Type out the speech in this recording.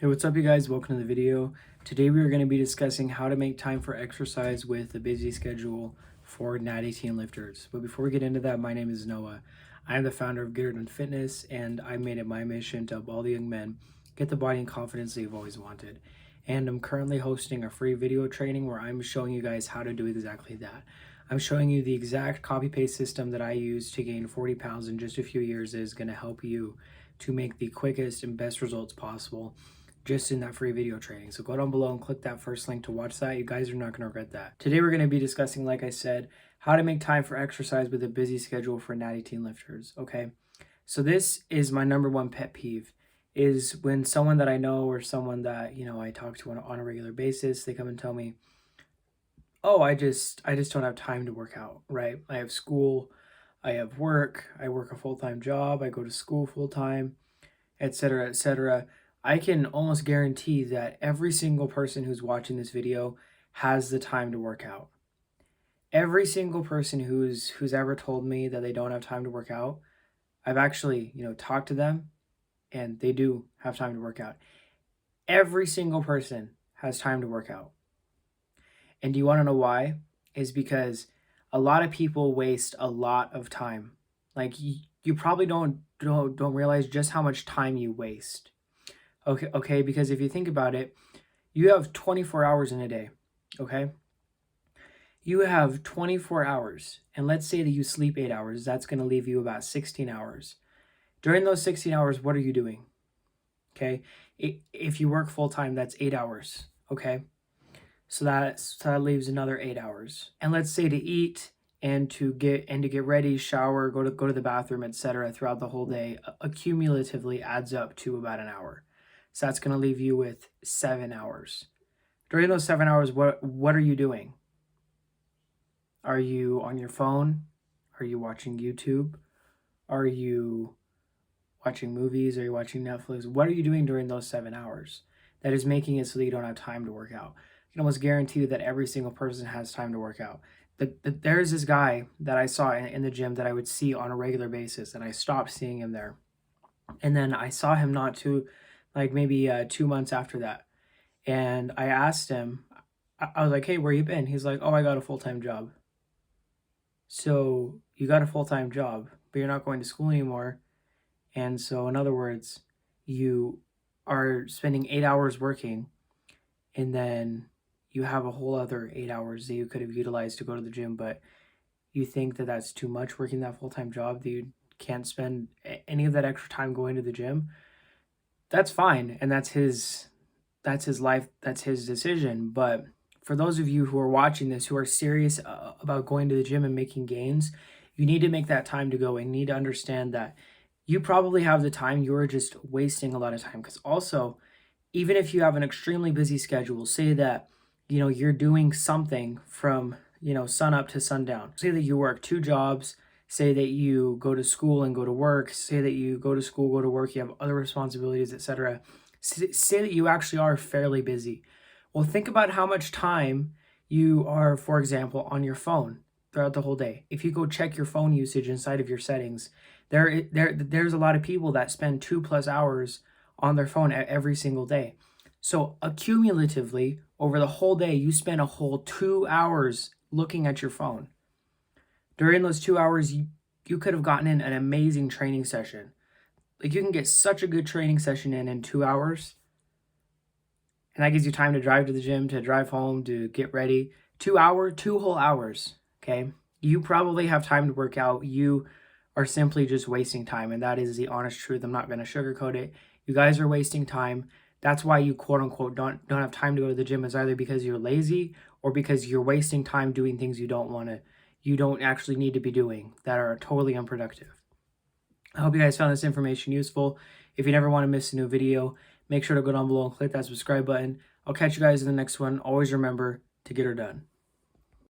Hey, what's up you guys? Welcome to the video. Today we are going to be discussing how to make time for exercise with a busy schedule for Natty teen lifters. But before we get into that, my name is Noah. I am the founder of Get It Done Fitness, and I made it my mission to help all the young men get the body and confidence they've always wanted. And I'm currently hosting a free video training where I'm showing you guys how to do exactly that. I'm showing you the exact copy-paste system that I used to gain 40 pounds in just a few years that is going to help you to make the quickest and best results possible just in that free video training. So go down below and click that first link to watch that. You guys are not going to regret that. Today we're going to be discussing, like I said, how to make time for exercise with a busy schedule for natty teen lifters. Okay, so this is my number one pet peeve, is when someone that I know or someone that I talk to on a regular basis, they come and tell me, oh, I just don't have time to work out, right? I have school, I have work, I work a full-time job, I go to school full-time, etc., etc. I can almost guarantee that every single person who's watching this video has the time to work out. Every single person who's ever told me that they don't have time to work out, I've actually, talked to them and they do have time to work out. Every single person has time to work out. And do you want to know why? Is because a lot of people waste a lot of time. Like you probably don't realize just how much time you waste. Okay, because if you think about it, you have 24 hours in a day, okay? You have 24 hours, and let's say that you sleep 8 hours. That's going to leave you about 16 hours. During those 16 hours, what are you doing? Okay, if you work full-time, that's 8 hours, okay? So that leaves another 8 hours. And let's say to eat and to get ready, shower, go to the bathroom, etc. throughout the whole day, accumulatively adds up to about an hour. So that's going to leave you with 7 hours. During those 7 hours, what are you doing? Are you on your phone? Are you watching YouTube? Are you watching movies? Are you watching Netflix? What are you doing during those 7 hours? That is making it so that you don't have time to work out. You can almost guarantee that every single person has time to work out. There's this guy that I saw in the gym that I would see on a regular basis, and I stopped seeing him there. And then I saw him maybe 2 months after that. And I asked him, I was like, hey, where you been? He's like, oh, I got a full-time job. So you got a full-time job, but you're not going to school anymore. And so in other words, you are spending 8 hours working, and then you have a whole other 8 hours that you could have utilized to go to the gym, but you think that that's too much working that full-time job, that you can't spend any of that extra time going to the gym. That's fine, and that's his life, that's his decision. But for those of you who are watching this, who are serious about going to the gym and making gains, you need to make that time to go, and need to understand that you probably have the time, you're just wasting a lot of time. Because also, even if you have an extremely busy schedule, say that you're doing something from sun up to sundown, say that you work 2 jobs, say that you go to school and go to work, say that you go to school, go to work, you have other responsibilities, etc. Say that you actually are fairly busy. Well, think about how much time you are, for example, on your phone throughout the whole day. If you go check your phone usage inside of your settings, there's a lot of people that spend 2+ hours on their phone every single day. So accumulatively, over the whole day, you spend a whole 2 hours looking at your phone. During those 2 hours, you could have gotten in an amazing training session. Like, you can get such a good training session in 2 hours. And that gives you time to drive to the gym, to drive home, to get ready. 2 whole hours, okay? You probably have time to work out. You are simply just wasting time, and that is the honest truth. I'm not going to sugarcoat it. You guys are wasting time. That's why you quote-unquote don't have time to go to the gym, is either because you're lazy or because you're wasting time doing things you don't actually need to be doing, that are totally unproductive. I hope you guys found this information useful. If you never want to miss a new video, make sure to go down below and click that subscribe button. I'll catch you guys in the next one. Always remember to get her done.